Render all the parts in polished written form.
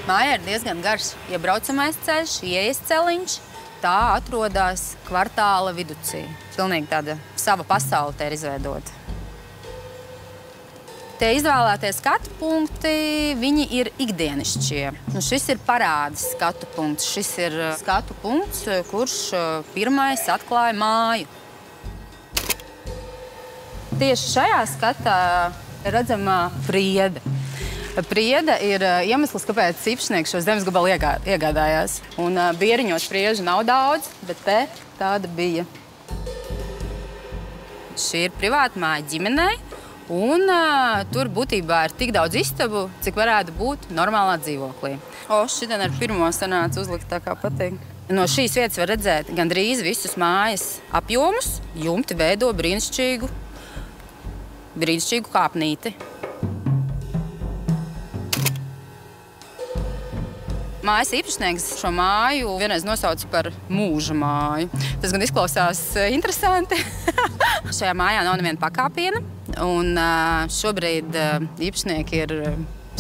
Mājā ir diezgan garš iebraucamais ceļš, ieejas celiņš. Tā atrodas kvartāla viducī. Pilnīgi tāda sava pasaule te ir izveidota. Tie izvēlētie skatu punkti, viņi ir ikdienišķie. Šis ir parādes skatu punkts. Šis ir skatu punkts, kurš pirmais atklāja māju. Tieši šajā skatā ir redzama priede. Priede ir iemesls, kāpēc īpašnieks šo zemes gabalu iegādājās. Un Bieriņos priežu nav daudz, bet te tāda bija. Šī ir privāta māja ģimenei. Un tur būtībā ir tik daudz istabu, cik varētu būt normālā dzīvoklī. Šodien ar pirmo sanāca uzlikt tā, kā patīk. No šīs vietas var redzēt gandrīz visus mājas apjomus. Jumti veido brīnišķīgu kāpnīti. Mājas īpašnieks šo māju vienreiz nosauca par mūža māju. Tas gan izklausās interesanti. Šajā mājā nav neviena pakāpiena. Un šobrīd īpašnieki ir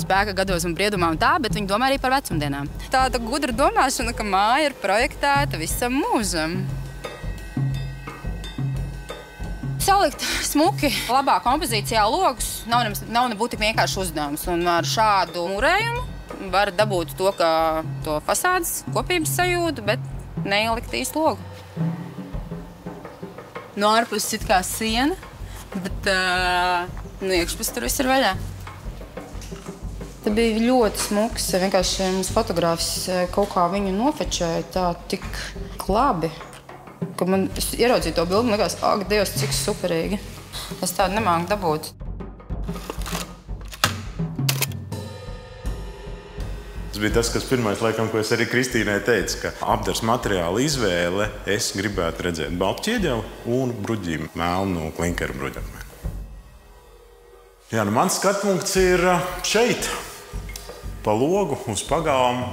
spēka gados un briedumā un tā, bet viņi domā arī par vecumdienām. Tāda gudra domāšana, ka māja ir projektēta visam mūžam. Salikt smuki, labā kompozīcijā logus nav nebūtu tik vienkārši uzdevums. Un ar šādu mūrējumu var dabūt to fasādes kopības sajūtu, bet neielikt īstu logu. No ārpuses it kā siena, bet no iekšpuses tur viss ir vaļā. Tā bija ļoti smuks. Vienkārši mums fotogrāfs kaut kā viņu nofečēja tā tik labi, ka man ieraudzīja to bildi un likās, ak, Dievs, cik superīgi. Es tādu nemāku dabūt. Tas bija tas, kas pirmais, laikam, ko es arī Kristīnai teicu, ka apdars materiāla izvēle es gribētu redzēt baltu ķieģeli un bruģim melnu klinkeru bruģakmeni. Jā, mans skatpunkts ir šeit, pa logu uz pagalmu.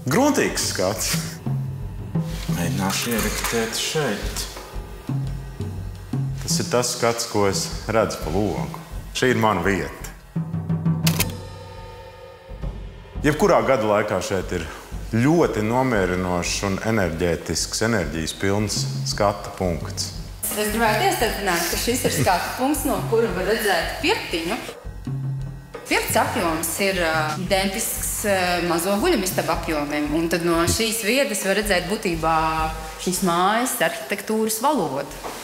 Gruntīgs skats. Mēģināšu ieriktēt šeit. Tas ir tas skats, ko es redzu pa logu. Šī ir mana vieta. Jebkurā gada laikā šeit ir ļoti nomierinošs un enerģētisks, enerģijas pilns skata punkts. Es gribētu iestarpināt, ka šis ir skata punkts, no kura var redzēt pirtiņu. Pirts apjoms ir identisks mazo guļamistabu apjomiem, un tad no šīs vietas var redzēt būtībā šīs mājas arhitektūras valodu.